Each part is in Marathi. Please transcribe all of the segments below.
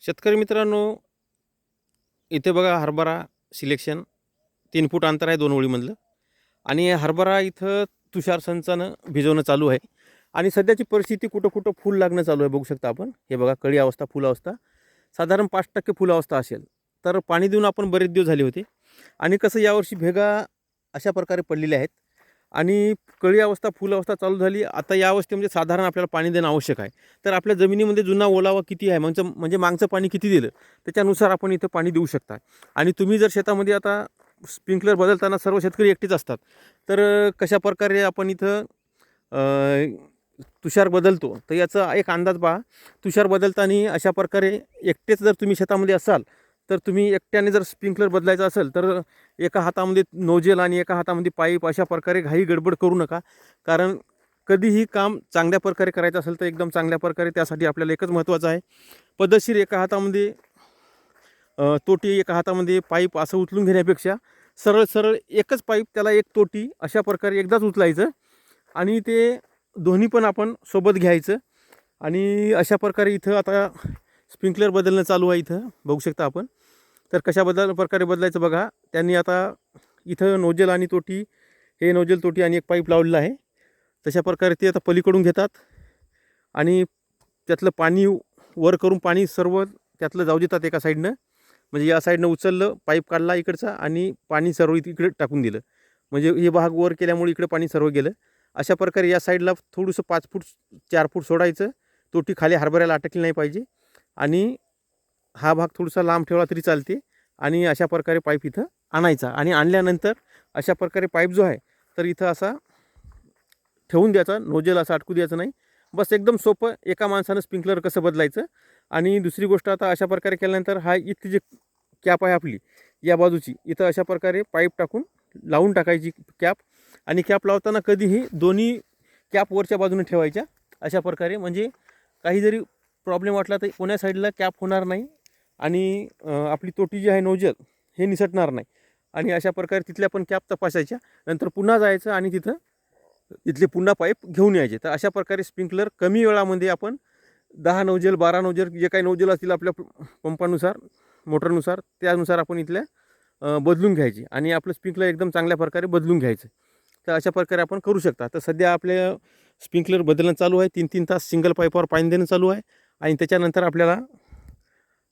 शेतकरी मित्रांनो, इथे बघा हरभरा सिलेक्शन 3 फूट अंतर आहे 2 ओळीमधलं. आणि हरभरा इथं तुषार संचानं भिजवणं चालू आहे. आणि सध्याची परिस्थिती कुठं कुठं फूल लागणं चालू आहे, बघू शकता आपण. हे बघा कळी अवस्था, फुल अवस्था साधारण 5% फुल अवस्था असेल. तर पाणी देऊन आपण बरेच दिवस झाले होते. आणि कसं यावर्षी भेगा अशा प्रकारे पडलेल्या आहेत. आणि कळी अवस्था, फुल अवस्था चालू झाली. आता या अवस्थेमध्ये साधारण आपल्याला पाणी देणं आवश्यक आहे. तर आपल्या जमिनीमध्ये जुना ओलावा किती आहे, म्हणजे मागचं पाणी किती दिलं, त्याच्यानुसार आपण इथं पाणी देऊ शकता. आणि तुम्ही जर शेतामध्ये आता स्प्रिंकलर बदलताना सर्व शेतकरी एकटेच असतात, तर कशाप्रकारे आपण इथं तुषार बदलतो, तर याचा एक अंदाज पहा. तुषार बदलताना अशा प्रकारे एकटेच जर तुम्ही शेतामध्ये असाल, तर तुम्ही एकट्याने जर स्प्रिंकलर बदलायचं असेल, तर एका हातामध्ये नोझेल आणि एका हातामध्ये पाईप, अशा प्रकारे घाई गडबड करू नका. कारण कधीही काम चांगल्या प्रकारे करायचं असेल तर एकदम चांगल्या प्रकारे, त्यासाठी आपल्याला एकच महत्त्वाचं आहे, पद्धतशीर एका हातामध्ये तोटी, एका हातामध्ये पाईप असं उचलून घेण्यापेक्षा सरळ सरळ एकच पाईप, त्याला एक तोटी, अशा प्रकारे एकदाच उचलायचं आणि ते दोन्ही पण आपण सोबत घ्यायचं. आणि अशा प्रकारे इथं आता स्प्रिंकलर बदलणं चालू आहे. इथं बघू शकता आपण. तर कशा प्रकारे बदलायचं बघा. त्यांनी आता इथं नोजल आणि तोटी, हे नोजल, तोटी आणि एक पाईप लावलेला आहे. तशा प्रकारे ते आता पलीकडून घेतात आणि त्यातलं पाणी वर करून पाणी सर्व त्यातलं जाऊ देतात एका साईडनं. म्हणजे या साईडनं उचललं, पाईप काढला इकडचा आणि पाणी सर्व इकडे टाकून दिलं. म्हणजे हे भाग वर केल्यामुळे इकडे पाणी सर्व गेलं. अशा प्रकारे या साईडला थोडंसं 5 फूट 4 फूट सोडायचं. तोटी खाली हरभऱ्याला अटकली नाही पाहिजे. आणि हा भाग थोडासा लांब ठेवला तरी चालते. आणि अशा प्रकारे पाईप इथं आणायचा. आणि आणल्यानंतर अशा प्रकारे पाईप जो आहे, तर इथं असा ठेवून द्यायचा. नोजल असं अटकू द्यायचं नाही. बस एकदम सोपं, एका माणसानं स्प्रिंकलर कसं बदलायचं. आणि दुसरी गोष्ट, आता अशा प्रकारे केल्यानंतर हा इथली जी कॅप आहे आपली या बाजूची, इथं अशा प्रकारे पाईप टाकून लावून टाकायची कॅप. आणि कॅप लावताना कधीही दोन्ही कॅप वरच्या बाजूने ठेवायच्या अशा प्रकारे. म्हणजे काही जरी प्रॉब्लेम वाटला तर कोण्या साईडला कॅप होणार नाही. आणि आपली तोटी जी आहे, नोजल, हे निसटणार नाही. आणि अशा प्रकारे तिथल्या पण कॅप तपासायच्या. नंतर पुन्हा जायचं आणि तिथले पुन्हा पाईप घेऊन यायचे. तर अशा प्रकारे स्प्रिंकलर कमी वेळामध्ये आपण 10 नोजल, 12 नोजल, जे काही नोजल असतील आपल्या पंपानुसार, मोटरनुसार, त्यानुसार आपण इथल्या बदलून घ्यायची आणि आपलं स्प्रिंकलर एकदम चांगल्या प्रकारे बदलून घ्यायचं. तर अशा प्रकारे आपण करू शकता. तर सध्या आपल्या स्प्रिंकलर बदलणं चालू आहे. 3-3 तास सिंगल पाईपावर पाणी देणं चालू आहे. आणि त्याच्यानंतर आपल्याला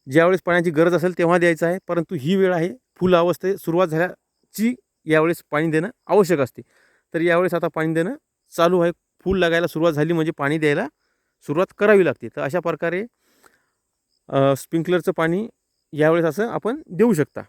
ज्यावेळेस पाण्याची गरज असेल तेव्हा द्यायचं आहे. परंतु ही वेळ आहे फुल अवस्थेत सुरुवात झाल्याची, यावेळेस पाणी देणं आवश्यक असते. तर यावेळेस आता पाणी देणं चालू आहे. फूल लागायला सुरुवात झाली म्हणजे पाणी द्यायला सुरुवात करावी लागते. तर अशा प्रकारे स्प्रिंकलरचं पाणी यावेळेस असं आपण देऊ शकता.